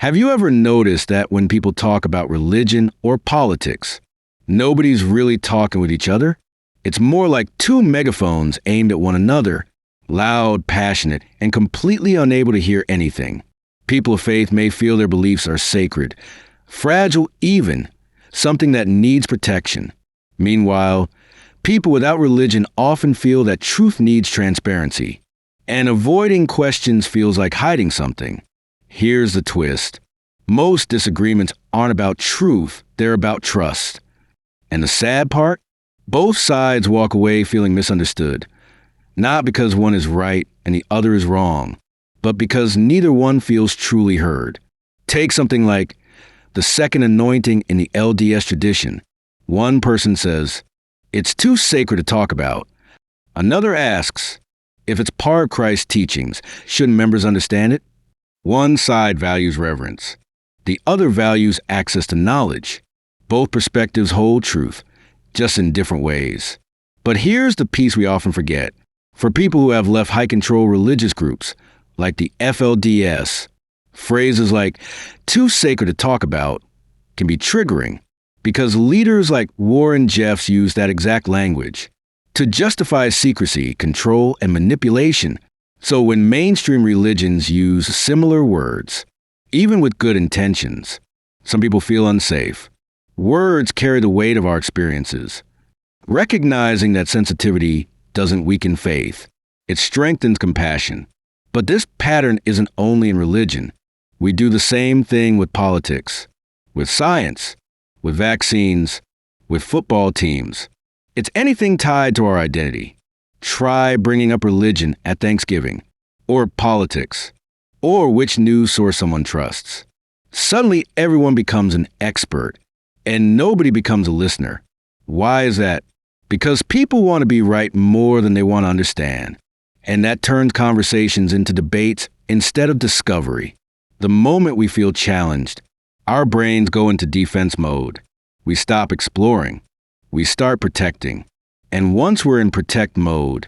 Have you ever noticed that when people talk about religion or politics, nobody's really talking with each other? It's more like two megaphones aimed at one another, loud, passionate, and completely unable to hear anything. People of faith may feel their beliefs are sacred, fragile even, something that needs protection. Meanwhile, people without religion often feel that truth needs transparency, and avoiding questions feels like hiding something. Here's the twist. Most disagreements aren't about truth, they're about trust. And the sad part? Both sides walk away feeling misunderstood. Not because one is right and the other is wrong, but because neither one feels truly heard. Take something like the second anointing in the LDS tradition. One person says, "It's too sacred to talk about." Another asks, if it's part of Christ's teachings, shouldn't members understand it? One side values reverence. The other values access to knowledge. Both perspectives hold truth, just in different ways. But here's the piece we often forget. For people who have left high-control religious groups, like the FLDS, phrases like "too sacred to talk about" can be triggering, because leaders like Warren Jeffs use that exact language to justify secrecy, control, and manipulation. So when mainstream religions use similar words, even with good intentions, some people feel unsafe. Words carry the weight of our experiences. Recognizing that sensitivity doesn't weaken faith, it strengthens compassion. But this pattern isn't only in religion. We do the same thing with politics, with science, with vaccines, with football teams. It's anything tied to our identity. Try bringing up religion at Thanksgiving, or politics, or which news source someone trusts. Suddenly, everyone becomes an expert, and nobody becomes a listener. Why is that? Because people want to be right more than they want to understand. And that turns conversations into debates instead of discovery. The moment we feel challenged, our brains go into defense mode. We stop exploring. We start protecting. And once we're in protect mode,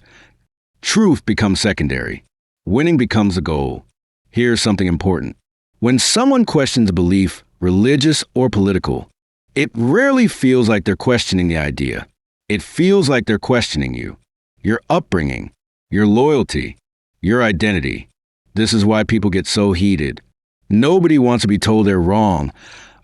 truth becomes secondary. Winning becomes the goal. Here's something important. When someone questions a belief, religious or political, it rarely feels like they're questioning the idea. It feels like they're questioning you, your upbringing, your loyalty, your identity. This is why people get so heated. Nobody wants to be told they're wrong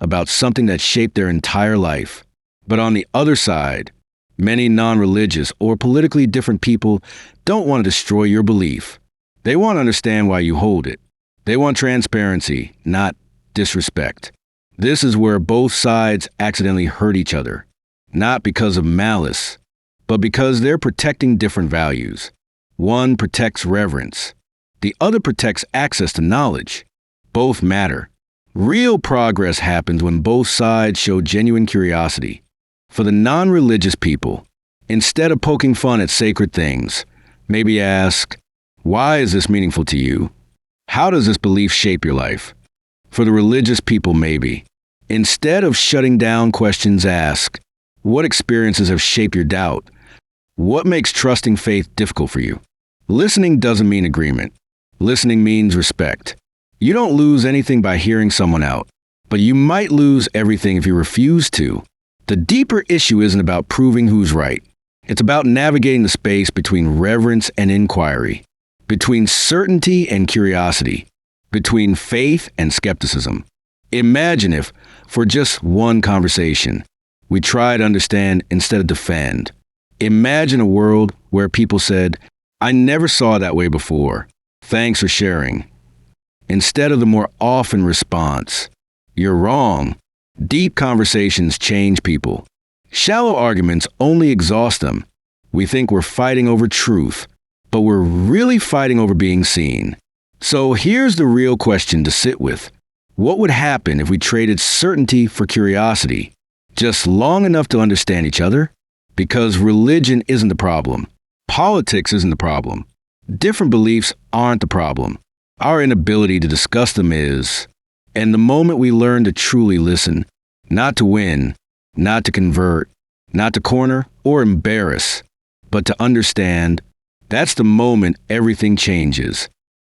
about something that shaped their entire life. But on the other side, many non-religious or politically different people don't want to destroy your belief. They want to understand why you hold it. They want transparency, not disrespect. This is where both sides accidentally hurt each other, not because of malice, but because they're protecting different values. One protects reverence. The other protects access to knowledge. Both matter. Real progress happens when both sides show genuine curiosity. For the non-religious people, instead of poking fun at sacred things, maybe ask, why is this meaningful to you? How does this belief shape your life? For the religious people, maybe, instead of shutting down questions, ask, what experiences have shaped your doubt? What makes trusting faith difficult for you? Listening doesn't mean agreement. Listening means respect. You don't lose anything by hearing someone out, but you might lose everything if you refuse to. The deeper issue isn't about proving who's right. It's about navigating the space between reverence and inquiry, between certainty and curiosity, between faith and skepticism. Imagine if, for just one conversation, we try to understand instead of defend. Imagine a world where people said, "I never saw it that way before. Thanks for sharing." Instead of the more often response, "You're wrong." Deep conversations change people. Shallow arguments only exhaust them. We think we're fighting over truth, but we're really fighting over being seen. So here's the real question to sit with. What would happen if we traded certainty for curiosity, just long enough to understand each other? Because religion isn't the problem. Politics isn't the problem. Different beliefs aren't the problem. Our inability to discuss them is. And the moment we learn to truly listen, not to win, not to convert, not to corner or embarrass, but to understand, that's the moment everything changes.